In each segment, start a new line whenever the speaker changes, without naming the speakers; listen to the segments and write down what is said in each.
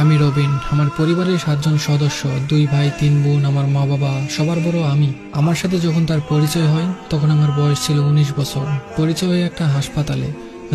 আমি রবিন। আমার পরিবারের 7 জন সদস্য, 2 ভাই 3 বোন, আমার মা বাবা, সবার বড় আমি। আমার সাথে যখন তার পরিচয় হয় তখন আমার বয়স ছিল 19 বছর। পরিচয় হয় একটা হাসপাতালে,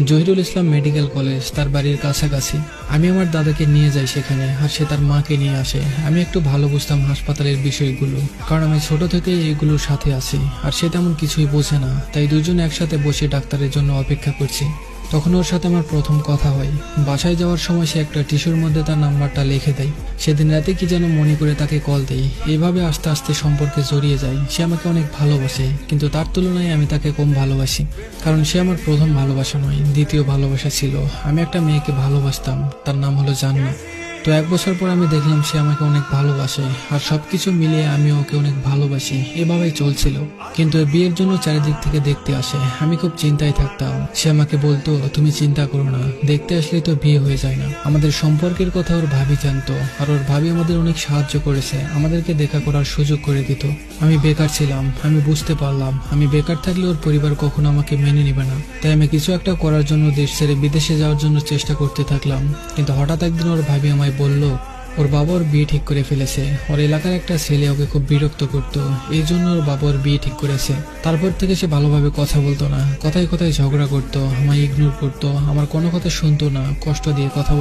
জহিরুল ইসলাম মেডিকেল কলেজ, তার বাড়ির কাছাকাছি। আমি আমার দাদাকে নিয়ে যাই সেখানে, আর সে তার মাকে নিয়ে আসে। আমি একটু ভালো বুঝতাম হাসপাতালের বিষয়গুলো, কারণ আমি ছোট থেকেই এগুলোর সাথে আছি। আর সে তেমন কিছুই বোঝে না, তাই দুজন একসাথে বসে ডাক্তারের জন্য অপেক্ষা করছি। তখন ওর সাথে আমার প্রথম কথা হয়। বাসায় যাওয়ার সময় সে একটা টিস্যুর মধ্যে তার নাম্বারটা লিখে দেয়। সেদিন রাতে কি যেন মনে করে তাকে কল দেই। এইভাবে আস্তে আস্তে সম্পর্কে জড়িয়ে যায়। সে আমাকে অনেক ভালোবাসে, কিন্তু তার তুলনায় আমি তাকে কম ভালোবাসি, কারণ সে আমার প্রথম ভালোবাসা নয়, দ্বিতীয় ভালোবাসা ছিল। আমি একটা মেয়েকে ভালোবাসতাম, তার নাম হলো জান্নাত। তো 1 বছর পর আমি দেখলাম সে আমাকে অনেক ভালোবাসে, আর সবকিছু মিলিয়ে আমি ওকে অনেক ভালোবাসি। এভাবেই চলছিল। কিন্তু বিয়ের জন্য চারিদিক থেকে দেখতে আসে। আমি খুব চিন্তায় থাকতাম। সে আমাকে বলতো, তুমি চিন্তা করো না, দেখতে আসলেই তো বিয়ে হয়ে যায় না। আমাদের সম্পর্কের কথা ওর ভাবি জানতো, আর ওর ভাবি আমাদের অনেক সাহায্য করেছে, আমাদেরকে দেখা করার সুযোগ করে দিত। আমি বেকার ছিলাম, আমি বুঝতে পারলাম আমি বেকার থাকলে ওর পরিবার কখনো আমাকে মেনে নিবে না। তাই আমি কিছু একটা করার জন্য দেশ ছেড়ে বিদেশে যাওয়ার জন্য চেষ্টা করতে থাকলাম। কিন্তু হঠাৎ একদিন ওর ভাবি আমায় বলল, ওর বাবা ওর বিয়ে ঠিক করে ফেলেছে। ওর এলাকার একটা ছেলে ওকে খুব বিরক্ত করতো, এই জন্য ওর বাবা ওর বিয়ে ঠিক করেছে। তারপর থেকে সে ভালোভাবে কথা বলতো না, কথায় কথায় ঝগড়া করতো, আমায় ইগনোর করতো, আমার কোনো কথা শুনতো না, কষ্ট দিয়ে কথা